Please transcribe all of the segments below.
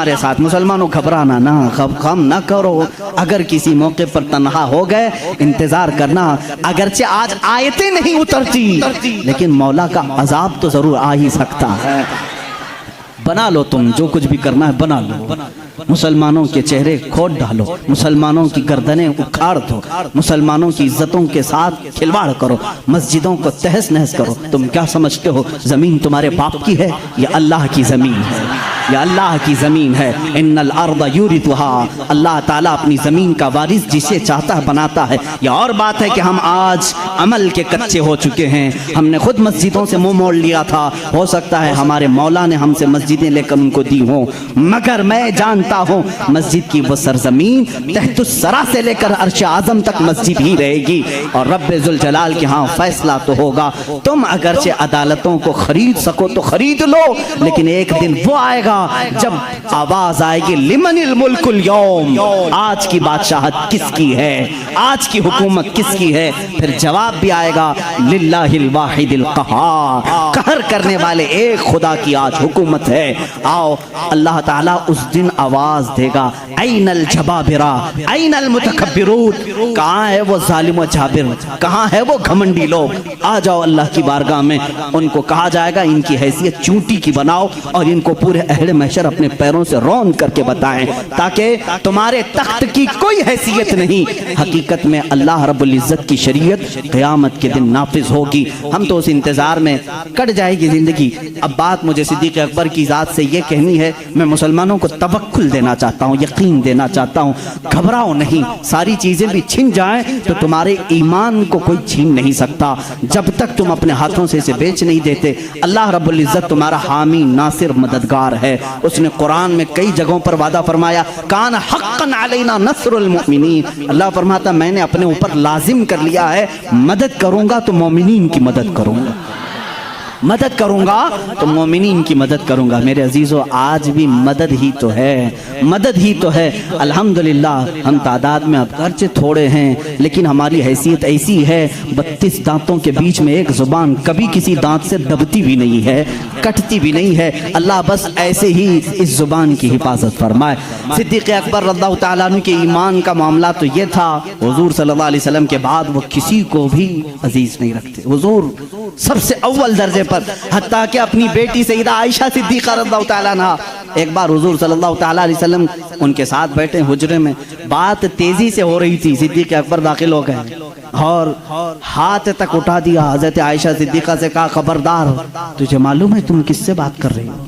تمہارے ساتھ۔ مسلمانوں گھبرانا نہ، غم نہ کرو، اگر کسی موقع پر تنہا ہو گئے انتظار کرنا، اگرچہ آج آیتیں نہیں اترتی لیکن مولا کا عذاب تو ضرور آ ہی سکتا ہے۔ بنا لو تم جو کچھ بھی کرنا ہے بنا لو، مسلمانوں کے چہرے کھود ڈالو، مسلمانوں کی گردنیں اکھاڑ دو، مسلمانوں کی عزتوں کے ساتھ کھلواڑ کرو، مسجدوں کو تہس نہس کرو۔ تم کیا سمجھتے ہو زمین تمہارے باپ کی ہے؟ یہ اللہ کی زمین ہے، یہ اللہ کی زمین ہے۔ ان الارض یورثها، اللہ تعالیٰ اپنی زمین کا وارث جسے چاہتا ہے بناتا ہے۔ یہ اور بات ہے کہ ہم آج عمل کے کچے ہو چکے ہیں، ہم نے خود مسجدوں سے منہ موڑ لیا تھا، ہو سکتا ہے ہمارے مولا نے ہم سے مسجدیں لے کر ان کو دی ہوں، مگر میں جانتا ہوں مسجد کی وہ سرزمین تحت الثری سے لے کر عرش اعظم تک مسجد ہی رہے گی، اور رب ذوالجلال کے ہاں فیصلہ تو ہوگا۔ تم اگرچہ عدالتوں کو خرید سکو تو خرید لو، لیکن ایک دن وہ آئے گا جب آواز آئے گی لمن الملک اليوم، آج کی بادشاہت کس کی ہے، آج کی حکومت کس کی ہے؟ پھر جواب بھی آئے گا للہ الواحد القہار، قہر کرنے والے ایک خدا کی آج حکومت ہے۔ آؤ اللہ تعالیٰ اس دن آواز دے گا این الجبابرہ این المتکبرون، کہاں ہے وہ ظالم و جابر، کہاں ہے وہ گھمنڈی لوگ؟ آ جاؤ اللہ کی بارگاہ میں۔ ان کو کہا جائے گا ان کی حیثیت چونٹی کی بناؤ اور ان کو پورے اہل محشر اپنے پیروں سے رون کر کے بتائیں، تاکہ تمہارے تخت کی کوئی حیثیت نہیں، حقیقت میں اللہ رب العزت کی شریعت قیامت کے دن نافذ ہوگی۔ ہم تو اس انتظار میں کٹ جائے گی زندگی۔ اب بات مجھے صدیق اکبر کی ذات سے یہ کہنی ہے، میں مسلمانوں کو توکل دینا چاہتا ہوں، یقین دینا چاہتا ہوں، گھبراؤ نہیں، ساری چیزیں بھی چھن جائیں تو تمہارے ایمان کو کوئی چھین نہیں سکتا جب تک تم اپنے ہاتھوں سے اسے بیچ نہیں دیتے۔ اللہ رب العزت تمہارا حامی ناصر مددگار ہے، اس نے قرآن میں کئی جگہوں پر وعدہ فرمایا کان حقا علینا نصر المؤمنین، اللہ فرماتا میں نے اپنے اوپر لازم کر لیا ہے مدد کروں گا تو مومنین کی مدد کروں گا، مدد کروں گا تو مومنین کی مدد کروں گا۔ میرے عزیزو آج بھی مدد ہی تو ہے، مدد ہی تو ہے۔ الحمدللہ ہم تعداد میں اگرچہ تھوڑے ہیں لیکن ہماری حیثیت ایسی ہے، 32 دانتوں کے بیچ میں ایک زبان کبھی کسی دانت سے دبتی بھی نہیں ہے، کٹتی بھی نہیں ہے۔ اللہ بس ایسے ہی اس زبان کی حفاظت فرمائے۔ صدیق اکبر رضی اللہ تعالیٰ عنہ کے ایمان کا معاملہ تو یہ تھا، حضور صلی اللہ علیہ وسلم کے بعد وہ کسی کو بھی عزیز نہیں رکھتے، حضور سب سے اول درجے پر، حتیٰ کہ اپنی بیٹی سیدہ عائشہ صدیقہ رضی اللہ تعالیٰ عنہ، ایک بار حضور صلی اللہ تعالیٰ علیہ وسلم ان کے ساتھ بیٹھے حجرے میں، بات تیزی سے ہو رہی تھی، صدیق اکبر داخل ہو گئے اور ہاتھ تک اٹھا دیا، حضرت عائشہ صدیقہ سے کہا خبردار تجھے معلوم ہے تم کس سے بات کر رہی ہو؟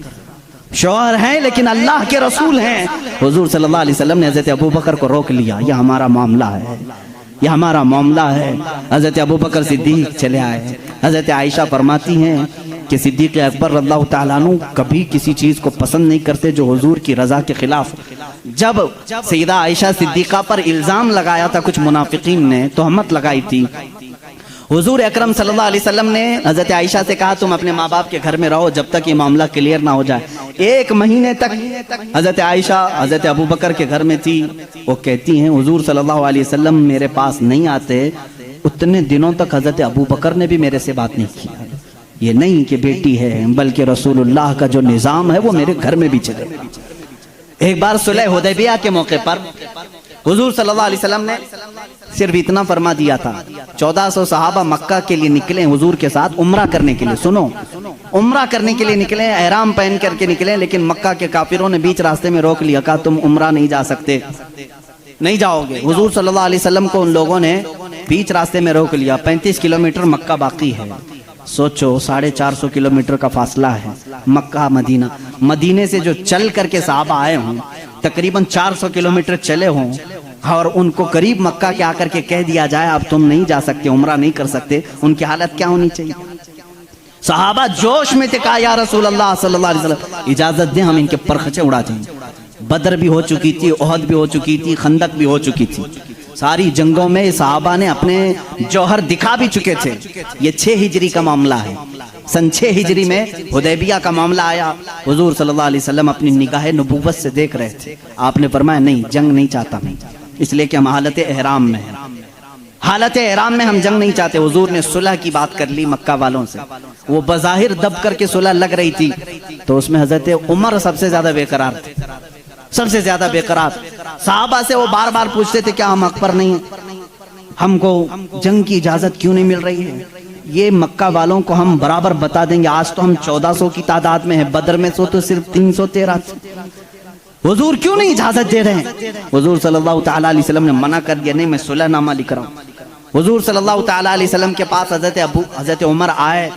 شوہر ہیں لیکن اللہ کے رسول ہیں۔ حضور صلی اللہ علیہ وسلم نے حضرت ابوبکر کو روک لیا، یہ ہمارا معاملہ ہے، یہ ہمارا معاملہ ہے۔ حضرت ابوبکر صدیق چلے آئے۔ حضرت عائشہ فرماتی ہیں کہ صدیق اکبر رضی اللہ تعالیٰ عنہ کبھی کسی چیز کو پسند نہیں کرتے جو حضور کی رضا کے خلاف۔ جب سیدہ عائشہ صدیقہ پر الزام لگایا تھا کچھ منافقین نے، تہمت لگائی تھی، حضور اکرم صلی اللہ علیہ وسلم نے حضرت عائشہ سے کہا تم اپنے ماں باپ کے گھر میں رہو جب تک یہ معاملہ کلیئر نہ ہو جائے۔ 1 مہینے تک حضرت عائشہ حضرت ابوبکر کے گھر میں تھی۔ وہ کہتی ہیں حضور صلی اللہ علیہ وسلم میرے پاس نہیں آتے، اتنے دنوں تک حضرت ابوبکر نے بھی میرے سے بات نہیں کی۔ یہ نہیں کہ بیٹی ہے بلکہ رسول اللہ کا جو نظام ہے وہ میرے گھر میں بھی چلے۔ ایک بار صلح حدیبیہ کے موقع پر حضور صلی اللہ علیہ وسلم نے صرف اتنا فرما دیا تھا، 1400 صحابہ مکہ کے لیے نکلے حضور کے ساتھ عمرہ کرنے کے لیے، سنو عمرہ کرنے کے لیے نکلے، احرام پہن کر کے نکلے، لیکن مکہ کے کافروں نے بیچ راستے میں روک لیا، کہا تم عمرہ نہیں جا سکتے، نہیں جاؤ گے۔ حضور صلی اللہ علیہ وسلم کو ان لوگوں نے بیچ راستے میں روک لیا۔ 35 کلومیٹر مکہ باقی ہے، سوچو 450 کلومیٹر کا فاصلہ ہے مکہ مدینہ، مدینے سے جو چل کر کے صحابہ آئے ہوں تقریباً 400 کلومیٹر چلے ہوں، اور ان کو قریب مکہ کے آ کر کے کہہ دیا جائے اب تم نہیں جا سکتے، عمرہ نہیں کر سکتے، ان کی حالت کیا ہونی چاہیے؟ صحابہ جوش میں تھے، کہا یا رسول اللہ صلی اللہ علیہ وسلم اجازت دیں ہم ان کے پرخچے اڑا دیں۔ بدر بھی ہو چکی تھی، احد بھی ہو چکی تھی، خندق بھی ہو چکی تھی، ساری جنگوں میں صحابہ نے اپنے جوہر دکھا بھی چکے تھے۔ یہ 6 ہجری کا معاملہ ہے، سن 6 ہجری میں حدیبیہ کا معاملہ آیا۔ حضور صلی اللہ علیہ وسلم اپنی نگاہ نبوت سے دیکھ رہے تھے، آپ نے فرمایا نہیں جنگ نہیں چاہتا میں، اس لیے کہ ہم حالت احرام میں ہیں، حالت احرام میں ہم جنگ نہیں چاہتے۔ حضور نے صلح کی بات کر لی مکہ والوں سے، وہ بظاہر دب کر کے صلح لگ رہی تھی، تو اس میں حضرت عمر سب سے زیادہ بے قرار تھے۔ سب سے زیادہ بے قرار. صحابہ سے وہ بار بار پوچھتے تھے کیا ہم حق پر نہیں ہیں؟ ہم کو جنگ کی اجازت کیوں نہیں مل رہی ہے؟ یہ مکہ والوں کو ہم برابر بتا دیں گے. آج تو ہم 1400 کی تعداد میں ہیں, بدر میں تو صرف 313 تھے. حضور کیوں نہیں اجازت دے رہے ہیں؟ حضور صلی اللہ تعالیٰ علیہ وسلم نے منع کر دیا, نہیں میں صلح نامہ لکھ رہا ہوں. حضور صلی اللہ تعالیٰ علیہ وسلم کے پاس حضرت عمر آئے,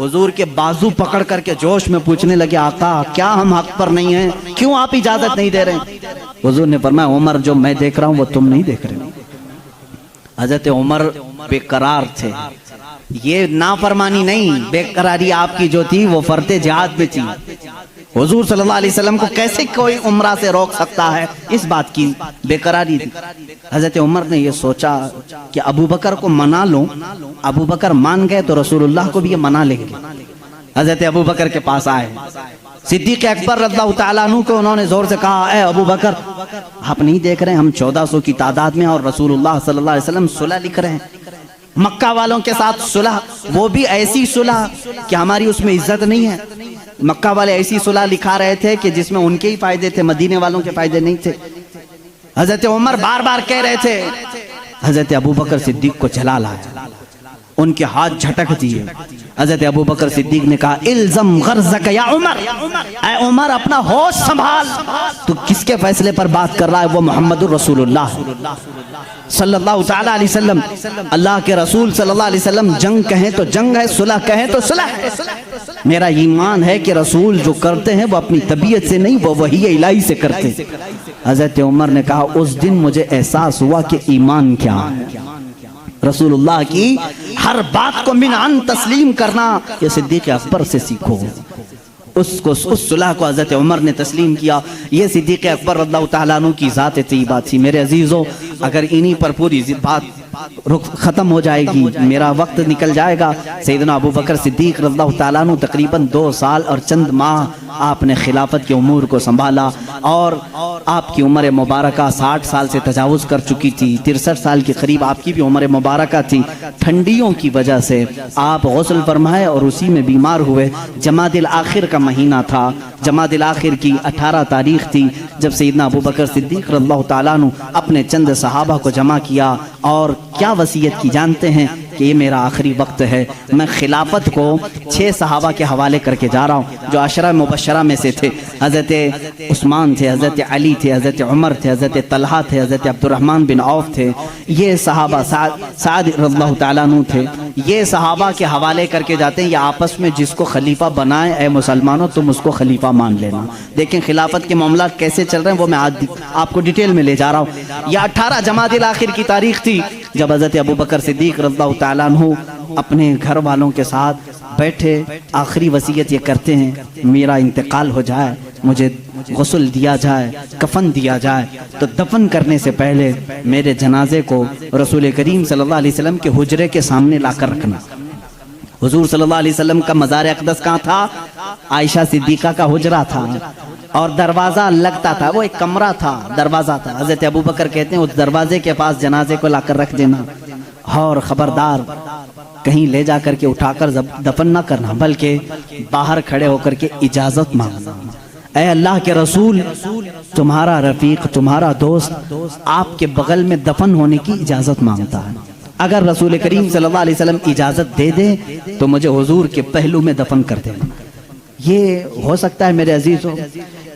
حضور کے بازو پکڑ کر کے جوش میں پوچھنے لگے آقا کیا ہم حق پر نہیں ہیں, کیوں آپ اجازت نہیں دے رہے ہیں؟ حضور نے فرمایا عمر جو میں دیکھ رہا ہوں وہ تم نہیں دیکھ رہے. حضرت عمر بے قرار تھے. یہ نافرمانی نہیں, بے قراری آپ کی جو تھی وہ فرض جہاد میں تھی. حضور صلی اللہ علیہ وسلم کو کیسے کوئی عمرہ سے روک سکتا ہے؟ اس بات کی بے قراری تھی. حضرت عمر نے یہ سوچا کہ ابو بکر کو منا لوں, ابو بکر مان گئے تو رسول اللہ کو بھی یہ منا لیں گے. حضرت ابو بکر کے پاس آئے, صدیق اکبر رضی اللہ تعالیٰ عنہ کو انہوں نے زور سے کہا اے ابو بکر آپ نہیں دیکھ رہے ہم 1400 کی تعداد میں اور رسول اللہ صلی اللہ علیہ وسلم صلح لکھ رہے ہیں, مکہ والوں کے ساتھ صلح, وہ بھی ایسی صلح کہ ہماری اس میں عزت نہیں ہے. مکہ والے ایسی صلح لکھا رہے تھے کہ جس میں ان کے ہی فائدے تھے, مدینے والوں کے فائدے نہیں تھے. حضرت عمر بار بار کہہ رہے تھے. حضرت ابو بکر صدیق کو جلال آیا, ان کے ہاتھ جھٹک دیے. حضرت ابو بکر صدیق نے کہا الزم غرضک یا عمر, اے عمر اپنا ہوش سنبھال, تو کس کے فیصلے پر بات کر رہا ہے؟ وہ محمد الرسول اللہ صلی اللہ تعالیٰ علیہ وسلم, اللہ کے رسول صلی اللہ علیہ وسلم. جنگ کہیں تو جنگ ہے, صلح کہیں تو صلح ہے. میرا ایمان ہے کہ رسول جو کرتے ہیں وہ اپنی طبیعت سے نہیں, وہ وحی الہی سے کرتے ہیں. حضرت عمر نے کہا اس دن مجھے احساس ہوا کہ ایمان کیا ہے. رسول اللہ کی ہر بات کو من عن تسلیم کرنا یہ صدیق اکبر سے سیکھو. اس صلح کو حضرت عمر نے تسلیم کیا. یہ صدیق اکبر رضی اللہ تعالیٰ عنہ کی ذات طیبہ تھی. میرے عزیزوں اگر انہی پر پوری بات ختم ہو جائے گی, میرا وقت نکل جائے گا. سیدنا ابو بکر صدیق رضی اللہ تعالیٰ عنہ تقریباً 2 سال اور چند ماہ آپ نے خلافت کے امور کو سنبھالا, اور آپ کی عمر مبارکہ 60 سال سے تجاوز کر چکی تھی. 63 سال کے قریب آپ کی بھی عمر مبارکہ تھی. ٹھنڈیوں کی وجہ سے آپ غسل فرمائے اور اسی میں بیمار ہوئے. جمادی الاخر کا مہینہ تھا, جمادی الاخر کی 18 تاریخ تھی جب سیدنا ابو بکر صدیق رضی اللہ تعالیٰ عنہ اپنے چند صحابہ کو جمع کیا اور کیا وصیت کی جانتے ہیں کہ یہ میرا آخری وقت ہے. میں خلافت کو 6 صحابہ کے حوالے کر کے جا رہا ہوں جو عشرہ مبشرہ میں سے تھے. حضرت عثمان تھے, حضرت علی تھے, حضرت عمر تھے, حضرت طلحہ تھے, حضرت عبد الرحمن بن عوف تھے. یہ صحابہ سعد رضی اللہ تعالیٰ عنہ تھے. یہ صحابہ کے حوالے کر کے جاتے ہیں یہ آپس میں جس کو خلیفہ بنائے اے مسلمانوں تم اس کو خلیفہ مان لینا. دیکھیں خلافت کے معاملات کیسے چل رہے ہیں وہ میں آج آپ کو ڈیٹیل میں لے جا رہا ہوں. یہ 18 جمادی الاخر کی تاریخ تھی جب حضرت ابو بکر صدیق رضی اللہ تعالیٰ عنہ اپنے گھر والوں کے ساتھ بیٹھے. آخری وصیت یہ کرتے ہیں میرا انتقال ہو جائے, مجھے غسل دیا جائے, کفن دیا جائے, تو دفن کرنے سے پہلے میرے جنازے کو رسول کریم صلی اللہ علیہ وسلم کے حجرے کے سامنے لا کر رکھنا. حضور صلی اللہ علیہ وسلم کا مزار اقدس کہاں تھا؟ عائشہ صدیقہ کا حجرہ تھا اور دروازہ لگتا تھا, وہ ایک کمرہ تھا, دروازہ تھا. حضرت ابو بکر کہتے ہیں اس دروازے کے پاس جنازے کو لا کر رکھ دینا, اور خبردار کہیں لے جا کر کے اٹھا کر دفن نہ کرنا بلکہ باہر کھڑے ہو کر کے اجازت مانگنا. اے اللہ کے رسول تمہارا رفیق تمہارا دوست آپ کے بغل میں دفن ہونے کی اجازت مانگتا ہے. اگر رسول کریم صلی اللہ علیہ وسلم اجازت دے دیں تو مجھے حضور کے پہلو میں دفن کر دینا. یہ ہو سکتا ہے میرے عزیزوں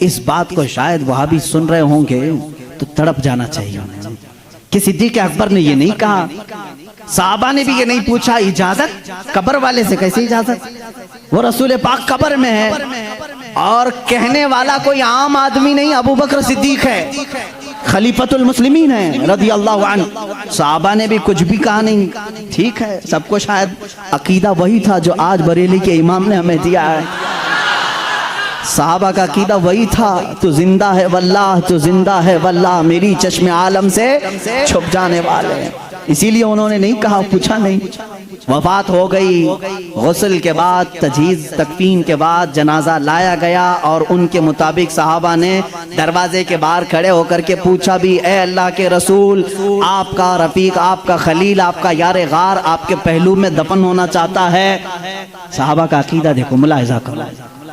اس بات کو شاید وہابی سن رہے ہوں گے تو تڑپ جانا چاہیے کہ صدیق اکبر نے یہ نہیں کہا, صحابہ نے بھی یہ نہیں پوچھا اجازت قبر والے سے کیسے اجازت, وہ رسول پاک قبر میں ہے اور کہنے والا کوئی عام آدمی نہیں ابو بکر صدیق ہے, خلیفۃ المسلمین ہے رضی اللہ عنہ. صحابہ نے بھی کچھ بھی کہا نہیں. ٹھیک ہے سب کو شاید عقیدہ وہی تھا جو آج بریلی کے امام نے ہمیں دیا ہے. صحابہ کا عقیدہ وہی تھا تو زندہ ہے واللہ, تو زندہ ہے واللہ, میری چشم عالم سے چھپ جانے والے ہیں. اسی لیے انہوں نے نہیں کہا, پوچھا نہیں. وفات ہو گئی, غسل کے بعد تجہیز تکفین کے بعد جنازہ لایا گیا اور ان کے مطابق صحابہ نے دروازے کے باہر کھڑے ہو کر کے پوچھا بھی اے اللہ کے رسول آپ کا رفیق آپ کا خلیل آپ کا یار غار آپ کے پہلو میں دفن ہونا چاہتا ہے. صحابہ کا عقیدہ دیکھو, ملاحظہ کرو.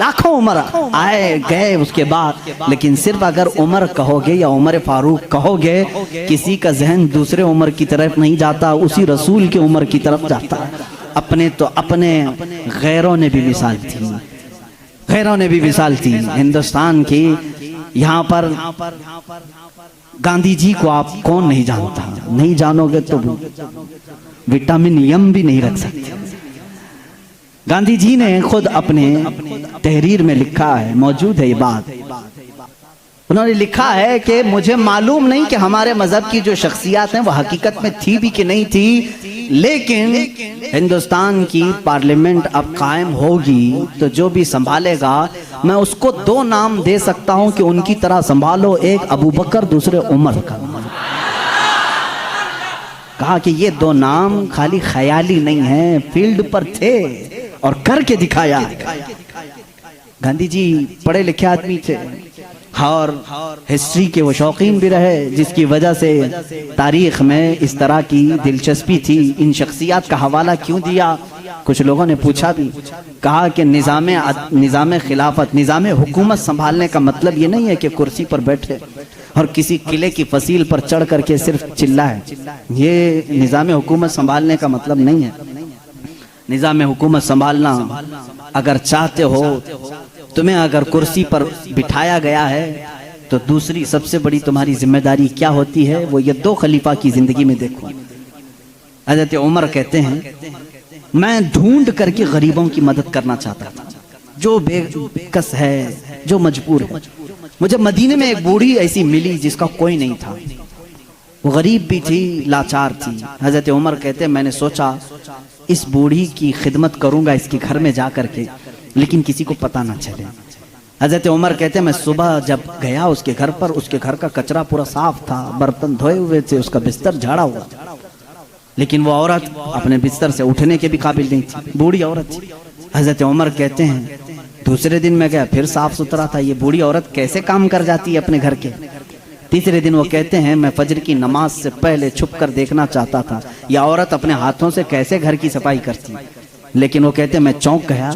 لاکھوں عمر آئے گئے اس کے بعد، لیکن صرف اگر عمر کہو گے یا عمر فاروق کہو گے، کسی کا ذہن دوسرے عمر کی طرف نہیں جاتا، اسی رسول کے عمر کی طرف جاتا ہے۔ اپنے تو اپنے، غیروں نے بھی مثال تھی، غیروں نے بھی مثال تھی ہندوستان کی۔ یہاں پر گاندھی جی کو آپ کون نہیں جانتا؟ نہیں جانو گے تو وٹامن یم بھی نہیں رکھ سکتے۔ گاندھی جی نے خود اپنے تحریر میں لکھا ہے، موجود ہے یہ بات، انہوں نے لکھا ہے کہ مجھے معلوم نہیں کہ ہمارے مذہب کی جو شخصیات ہیں وہ حقیقت میں تھی بھی کہ نہیں تھی، لیکن ہندوستان کی پارلیمنٹ اب قائم ہوگی تو جو بھی سنبھالے گا میں اس کو 2 نام دے سکتا ہوں کہ ان کی طرح سنبھالو، ایک ابو بکر، دوسرے عمر کا۔ کہا کہ یہ 2 نام خالی خیالی نہیں ہیں، فیلڈ پر تھے اور کر کے دکھایا۔ گاندھی جی پڑھے لکھے آدمی تھے اور ہسٹری کے وہ شوقین بھی رہے، جس کی وجہ سے تاریخ میں اس طرح کی دلچسپی تھی۔ ان شخصیات کا حوالہ کیوں دیا؟ کچھ لوگوں نے پوچھا بھی، کہا کہ نظام خلافت، نظام حکومت سنبھالنے کا مطلب یہ نہیں ہے کہ کرسی پر بیٹھے اور کسی قلعے کی فصیل پر چڑھ کر کے صرف چلائے، یہ نظام حکومت سنبھالنے کا مطلب نہیں ہے۔ نظام حکومت سنبھالنا اگر چاہتے ہو، تمہیں اگر کرسی پر بٹھایا گیا ہے تو دوسری سب سے بڑی تمہاری ذمہ داری کیا ہوتی ہے؟ وہ یہ 2 خلیفہ کی زندگی میں دیکھو۔ حضرت عمر کہتے ہیں میں ڈھونڈ کر کے غریبوں کی مدد کرنا چاہتا تھا، جو بے کس ہے، جو مجبور ہے۔ مجھے مدینے میں ایک بوڑھی ایسی ملی جس کا کوئی نہیں تھا، وہ غریب بھی تھی، لاچار تھی۔ حضرت عمر کہتے ہیں میں نے سوچا اس بوڑھی کی خدمت کروں گا اس کے گھر میں جا کر کے، لیکن کسی کو پتہ نہ چلے۔ حضرت عمر کہتے ہیں میں صبح جب گیا اس کے گھر پر، اس کے گھر کا کچرا پورا صاف تھا، برتن دھوئے ہوئے تھے، اس کا بستر جھاڑا ہوا، لیکن وہ عورت اپنے بستر سے اٹھنے کے بھی قابل نہیں تھی، بوڑھی عورت تھی۔ حضرت عمر کہتے ہیں دوسرے دن میں گیا، پھر صاف ستھرا تھا، یہ بوڑھی عورت کیسے کام کر جاتی ہے اپنے گھر کے؟ تیسرے دن وہ کہتے ہیں میں فجر کی نماز سے پہلے چھپ کر دیکھنا چاہتا تھا یہ عورت اپنے ہاتھوں سے کیسے گھر کی صفائی کرتی، لیکن وہ کہتے ہیں میں چونک گیا۔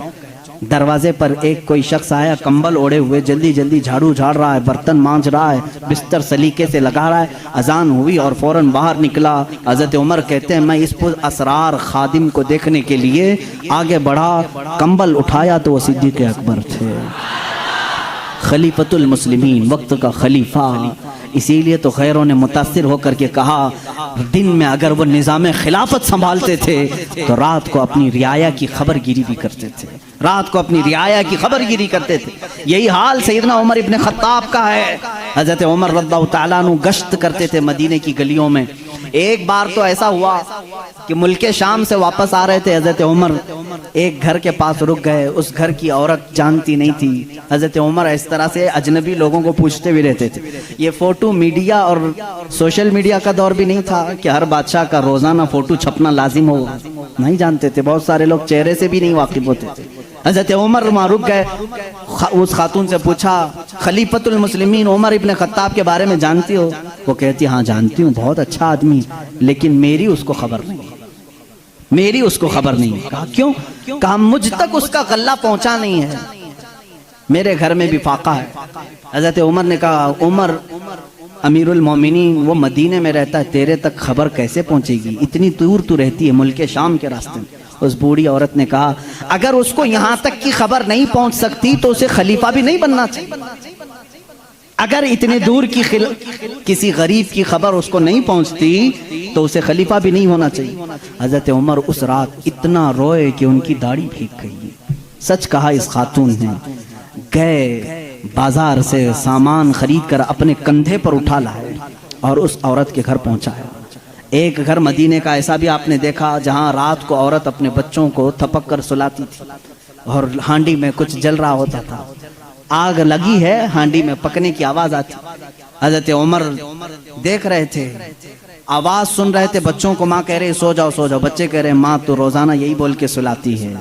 دروازے پر ایک کوئی شخص آیا، کمبل اوڑے ہوئے، جلدی جلدی جھاڑو جھاڑ رہا ہے، برتن مانج رہا ہے، بستر سلیقے سے لگا رہا ہے۔ اذان ہوئی اور فوراً باہر نکلا۔ حضرت عمر کہتے ہیں میں اس پر اسرار خادم کو دیکھنے کے لیے آگے بڑھا، کمبل اٹھایا تو وہ صدیق اکبر تھے، خلیفۃ المسلمین، وقت کا خلیفہ۔ اسی لیے تو غیروں نے متاثر ہو کر کے کہا دن میں اگر وہ نظام خلافت سنبھالتے تھے تو رات کو اپنی رعایا کی خبر گیری بھی کرتے تھے، رات کو اپنی رعایا کی خبر گیری کرتے تھے۔ یہی حال سیدنا عمر ابن خطاب کا ہے۔ حضرت عمر رضی اللہ تعالیٰ عنہ گشت کرتے تھے مدینے کی گلیوں میں۔ ایک بار تو ایسا ہوا کہ ملک شام سے واپس آ رہے تھے، حضرت عمر ایک گھر کے پاس رک گئے، اس گھر کی عورت جانتی نہیں تھی۔ حضرت عمر اس طرح سے اجنبی لوگوں کو پوچھتے بھی رہتے تھے۔ یہ فوٹو میڈیا اور سوشل میڈیا کا دور بھی نہیں تھا کہ ہر بادشاہ کا روزانہ فوٹو چھپنا لازم ہو، نہیں جانتے تھے، بہت سارے لوگ چہرے سے بھی نہیں واقف ہوتے تھے۔ حضرت عمر وہاں رک گئے، اس خاتون سے پوچھا خلیفۃ المسلمین عمر ابن خطاب کے بارے میں جانتی ہو؟ وہ کہتی ہاں جانتی ہوں، بہت اچھا آدمی، لیکن میری اس کو خبر نہیں، میری اس کو خبر نہیں۔ کہا کیوں؟ کہا مجھ تک اس کا غلہ پہنچا نہیں ہے، میرے گھر میں بھی فاقہ ہے۔ حضرت عمر نے کہا عمر امیر المومنین وہ مدینے میں رہتا ہے، تیرے تک خبر کیسے پہنچے گی؟ اتنی دور تو رہتی ہے ملک شام کے راستے میں۔ اس بوڑھی عورت نے کہا اگر اس کو یہاں تک کی خبر نہیں پہنچ سکتی تو اسے خلیفہ بھی نہیں بننا چاہیے۔ اگر اتنے دور کی کسی غریب کی خبر اس کو نہیں پہنچتی تو اسے خلیفہ بھی نہیں ہونا چاہیے۔ حضرت عمر اس رات اتنا روئے کہ ان کی داڑھی بھیگ گئی۔ سچ کہا اس خاتون نے، گئے بازار سے سامان خرید کر اپنے کندھے پر اٹھا لائے اور اس عورت کے گھر پہنچایا۔ ایک گھر مدینے کا ایسا بھی آپ نے دیکھا جہاں رات کو عورت اپنے بچوں کو تھپک کر سلاتی تھی اور ہانڈی میں کچھ جل رہا ہوتا تھا، آگ لگی ہے، ہانڈی میں پکنے کی آواز آتی۔ حضرت عمر دیکھ رہے تھے، آواز سن رہے تھے، بچوں کو ماں کہہ رہے سو جاؤ سو جاؤ، بچے کہہ رہے ماں تو روزانہ یہی بول کے سلاتی ہے،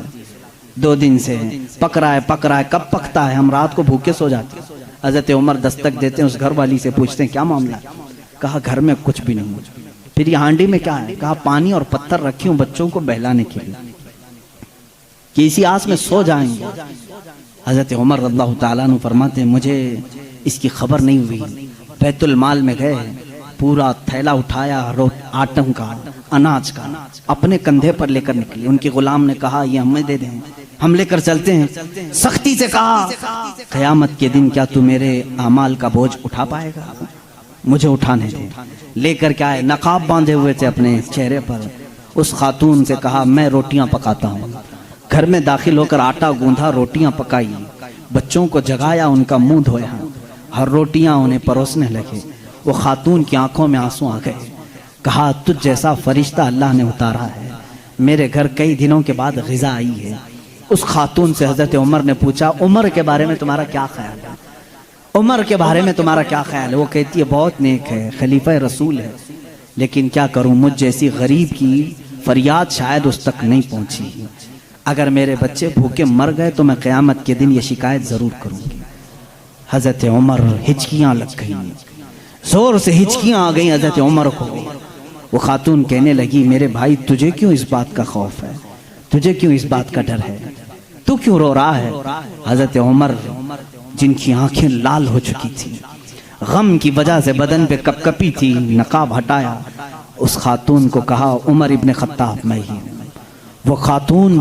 2 دن سے پک رہا ہے، کب پکتا ہے، ہم رات کو بھوکے سو جاتے ہیں۔ حضرت عمر دستک دیتے ہیں، اس گھر والی سے پوچھتے ہیں کیا معاملہ ہے؟ کہا گھر میں کچھ بھی نہیں۔ پھر یہ ہانڈی میں کیا ہے؟ کہا پانی اور پتھر رکھی ہوں بچوں کو بہلانے کے لیے کہ اسی آس میں سو جائیں گے۔ حضرت عمر رضی اللہ تعالیٰ عنہ فرماتے ہیں مجھے اس کی خبر نہیں ہوئی، بیت المال میں گئے، پورا تھیلا اٹھایا آٹم کا، اناج کا، اپنے کندھے پر لے کر نکلی۔ ان کے غلام نے کہا یہ ہمیں دے دیں، ہم لے کر چلتے ہیں۔ سختی سے کہا قیامت کے دن کیا تو میرے اعمال کا بوجھ اٹھا پائے گا؟ مجھے اٹھانے دے۔ لے کر کے آئے، نقاب باندھے ہوئے تھے اپنے چہرے پر۔ اس خاتون سے کہا میں روٹیاں پکاتا ہوں۔ گھر میں داخل ہو کر آٹا گوندھا، روٹیاں پکائی، بچوں کو جگایا، ان کا منہ دھویا اور روٹیاں انہیں پروسنے لگے۔ وہ خاتون کی آنکھوں میں آنسو آ گئے۔ کہا تجھ جیسا فرشتہ اللہ نے اتارا ہے، میرے گھر کئی دنوں کے بعد غذا آئی ہے۔ اس خاتون سے حضرت عمر نے پوچھا عمر کے بارے میں تمہارا کیا خیال ہے؟ عمر کے بارے میں تمہارا کیا خیال ہے؟ وہ کہتی ہے بہت نیک ہے، خلیفہ رسول ہے، لیکن کیا کروں، مجھ جیسی غریب کی فریاد شاید اس تک نہیں پہنچی۔ اگر میرے بچے بھوکے مر گئے تو میں قیامت کے دن یہ شکایت ضرور کروں گی۔ حضرت عمر ہچکیاں لگ گئیں، زور سے ہچکیاں آ گئیں حضرت عمر کو۔ وہ خاتون کہنے لگی میرے بھائی تجھے کیوں اس بات کا خوف ہے؟ تجھے کیوں اس بات کا ڈر ہے؟ تو کیوں رو رہا ہے؟ حضرت عمر جن کی آنکھیں لال ہو چکی تھی، غم کی وجہ سے بدن پہ کپ کپی تھی، نقاب ہٹایا، اس خاتون کو کہا عمر ابن خطاب میں ہی۔ وہ خاتون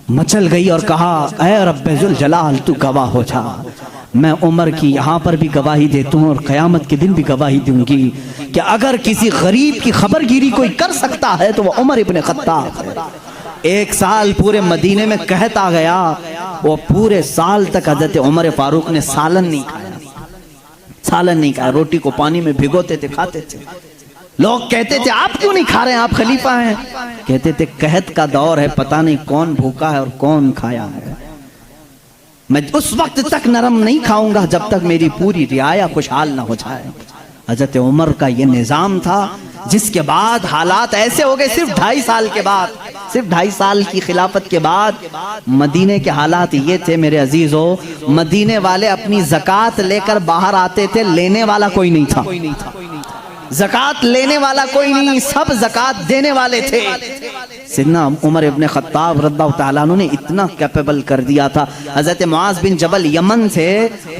مچل گئی اور کہا اے رب ذوالجلال تو گواہ ہو جا، میں عمر کی یہاں پر بھی گواہی دیتا ہوں اور قیامت کے دن بھی گواہی دوں گی کہ اگر کسی غریب کی خبر گیری کوئی کر سکتا ہے تو وہ عمر ابن خطاب ہے۔ 1 سال پورے مدینے میں قحط آ گیا، وہ پورے سال تک حضرت عمر فاروق نے سالن نہیں کھایا، سالن نہیں کھایا، روٹی کو پانی میں بھگوتے تھے، کھاتے تھے۔ لوگ کہتے تھے آپ کیوں نہیں کھا رہے ہیں، آپ خلیفہ ہیں؟ کہتے تھے قحط کا دور ہے، پتہ نہیں کون بھوکا ہے اور کون کھایا ہے، میں اس وقت تک نرم نہیں کھاؤں گا جب تک میری پوری رعایا خوشحال نہ ہو جائے۔ حضرت عمر کا یہ نظام تھا، جس کے بعد حالات ایسے ہو گئے، صرف 2.5 سال کے بعد، صرف 2.5 سال کی خلافت کے بعد مدینے کے حالات یہ تھے میرے عزیزو، مدینے والے اپنی زکوٰۃ لے کر باہر آتے تھے، لینے والا کوئی نہیں تھا، زکوٰۃ لینے والا کوئی نہیں، سب زکوٰۃ دینے والے تھے۔ سیدنا عمر ابن خطاب رضی اللہ تعالیٰ عنہ نے اتنا کیپیبل کر دیا تھا، حضرت معاذ بن جبل یمن سے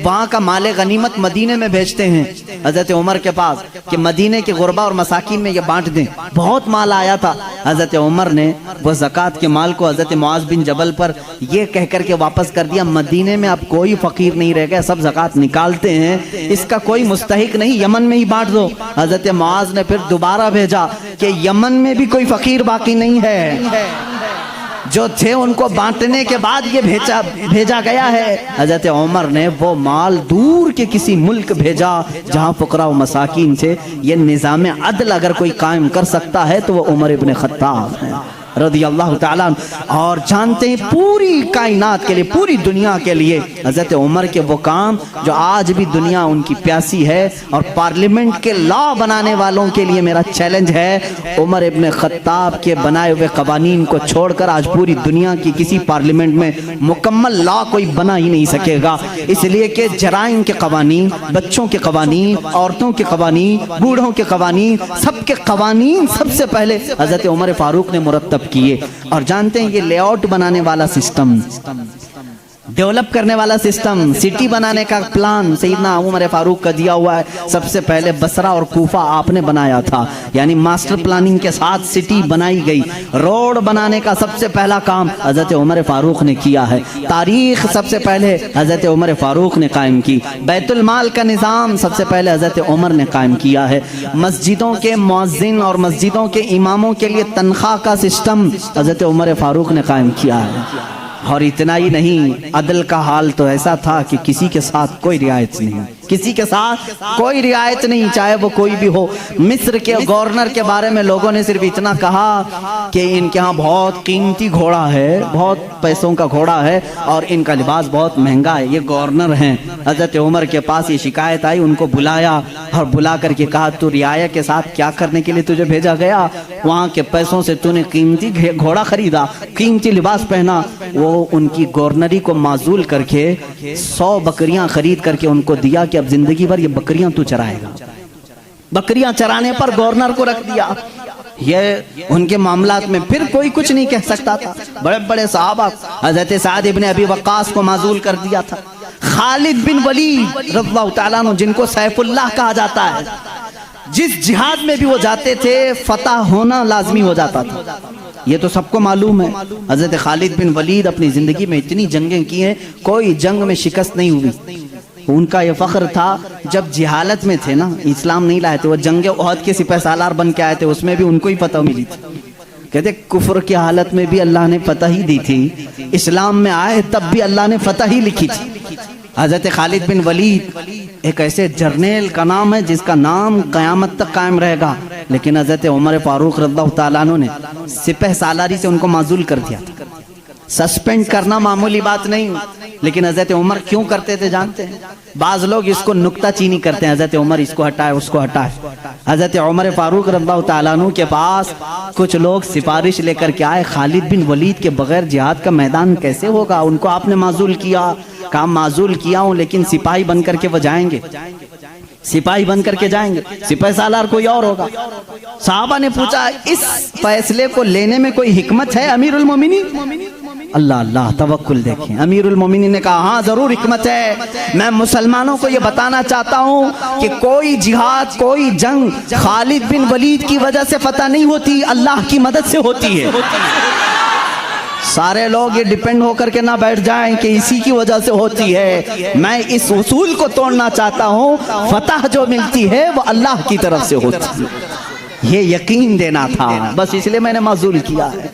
وہاں کا مال غنیمت مدینے میں بھیجتے ہیں حضرت عمر کے پاس کہ مدینے کے غربا اور مساکین میں یہ بانٹ دیں، بہت مال آیا تھا۔ حضرت عمر نے وہ زکوٰۃ کے مال کو حضرت معاذ بن جبل پر یہ کہہ کر کے واپس کر دیا مدینے میں اب کوئی فقیر نہیں رہ گیا، سب زکوٰۃ نکالتے ہیں، اس کا کوئی مستحق نہیں، یمن میں ہی بانٹ دو۔ حضرت معاذ نے پھر دوبارہ بھیجا کہ یمن میں بھی کوئی فقیر باقی نہیں ہے، جو تھے ان کو بانٹنے کے بعد یہ بھیجا گیا ہے۔ حضرت عمر نے وہ مال دور کے کسی ملک بھیجا جہاں فقراء و مساکین تھے۔ یہ نظام عدل اگر کوئی قائم کر سکتا ہے تو وہ عمر ابن خطاب ہے رضی اللہ تعالیٰ عنہ۔ اور جانتے ہیں پوری کائنات کے لیے، پوری دنیا کے لیے حضرت عمر کے وہ کام جو آج بھی دنیا ان کی پیاسی ہے، اور پارلیمنٹ کے لا بنانے والوں کے لیے میرا چیلنج ہے، عمر ابن خطاب کے بنائے ہوئے قوانین کو چھوڑ کر آج پوری دنیا کی کسی پارلیمنٹ میں مکمل لا کوئی بنا ہی نہیں سکے گا، اس لیے کہ جرائم کے قوانین، بچوں کے قوانین، عورتوں کے قوانین، بوڑھوں کے قوانین، سب کے قوانین سب سے پہلے حضرت عمر فاروق نے مرتب کیے۔ اور جانتے ہیں یہ لے آؤٹ بنانے والا سسٹم، ڈیولپ کرنے والا سسٹم، سٹی بنانے کا پلان سیدنا عمر فاروق کا دیا ہوا ہے۔ سب سے پہلے بصرہ اور کوفہ آپ نے بنایا تھا، یعنی ماسٹر پلاننگ کے ساتھ سٹی بنائی گئی۔ روڈ بنانے کا سب سے پہلا کام حضرت عمر فاروق نے کیا ہے۔ تاریخ سب سے پہلے حضرت عمر فاروق نے قائم کی۔ بیت المال کا نظام سب سے پہلے حضرت عمر نے قائم کیا ہے۔ مسجدوں کے مؤذن اور مسجدوں کے اماموں کے لیے تنخواہ کا سسٹم حضرت عمر فاروق نے قائم کیا ہے۔ اور اتنا ہی نہیں، عدل کا حال تو ایسا تھا کہ کسی کے ساتھ کوئی رعایت نہیں، کسی کے ساتھ کوئی رعایت نہیں، چاہے وہ کوئی بھی ہو۔ مصر کے گورنر کے بارے میں لوگوں نے صرف اتنا کہا کہ ان کے ہاں بہت قیمتی گھوڑا ہے، بہت پیسوں کا گھوڑا ہے اور ان کا لباس بہت مہنگا ہے، یہ گورنر ہیں۔ حضرت عمر کے پاس یہ شکایت آئی، ان کو بلایا اور بلا کر کے کہا تو رعایا کے ساتھ کیا کرنے کے لیے تجھے بھیجا گیا؟ وہاں کے پیسوں سے تو نے قیمتی گھوڑا خریدا، قیمتی لباس پہنا۔ وہ ان کی گورنری کو معزول کر کے 100 بکریاں خرید کر کے ان کو دیا کہ اب زندگی بھر یہ بکریاں تو چرائے گا۔ بکریاں چرانے پر گورنر کو رکھ دیا۔ یہ ان کے معاملات میں پھر کوئی کچھ نہیں کہہ سکتا تھا. بڑے بڑے صحابہ, حضرت سعد ابن ابی وقاص کو معزول کر دیا تھا. خالد بن ولید رضی اللہ تعالیٰ عنہ, جن کو سیف اللہ کہا جاتا ہے, جس جہاد میں بھی وہ جاتے تھے فتح ہونا لازمی ہو جاتا تھا. یہ تو سب کو معلوم ہے. حضرت خالد بن ولید اپنی زندگی میں اتنی جنگیں کی ہیں, کوئی جنگ میں شکست نہیں ہوئی. ان کا یہ فخر تھا, جب جہالت میں تھے نا, اسلام نہیں لائے تھے, وہ جنگ احد کے سپہ سالار بن کے آئے تھے, اس میں بھی ان کو ہی فتح ملی تھی. کہتے کفر کی حالت میں بھی اللہ نے فتح ہی دی تھی, اسلام میں آئے تب بھی اللہ نے فتح ہی لکھی تھی. حضرت خالد بن ولید ایک ایسے جرنیل کا نام ہے جس کا نام قیامت تک قائم رہے گا, لیکن حضرت عمر فاروق رضی اللہ تعالیٰ عنہ نے سپہ سالاری سے ان کو معزول کر دیا. سسپینڈ کرنا معمولی بات نہیں, لیکن حضرت عمر کیوں کرتے تھے جانتے ہیں؟ بعض لوگ اس کو نکتہ چینی کرتے ہیں, حضرت عمر اس کو ہٹائے اس کو ہٹائے. حضرت عمر فاروق رضی اللہ تعالیٰ عنہ کے پاس کچھ لوگ سفارش لے کر کے آئے, خالد بن ولید کے بغیر جہاد کا میدان کیسے ہوگا؟ ان کو آپ نے معزول کیا. کام معزول کیا ہوں, لیکن سپاہی بن کر کے وہ جائیں گے, سپاہی بن کر کے جائیں گے, سپہ سالار کوئی اور ہوگا. صحابہ نے پوچھا اس فیصلے کو لینے میں کوئی حکمت ہے امیر المومنین؟ اللہ اللہ, توکل دیکھیں. امیر المومنین نے کہا ہاں ضرور حکمت ہے. میں مسلمانوں کو یہ بتانا چاہتا ہوں کہ کوئی جہاد, کوئی جنگ خالد بن ولید کی وجہ سے فتح نہیں ہوتی, اللہ کی مدد سے ہوتی ہے. سارے لوگ یہ ڈیپینڈ ہو کر کے نہ بیٹھ جائیں کہ اسی کی وجہ سے ہوتی ہے. میں اس اصول کو توڑنا چاہتا ہوں, فتح جو ملتی ہے وہ اللہ کی طرف سے ہوتی ہے. یہ یقین دینا تھا, بس اس لیے میں نے معزول کیا ہے.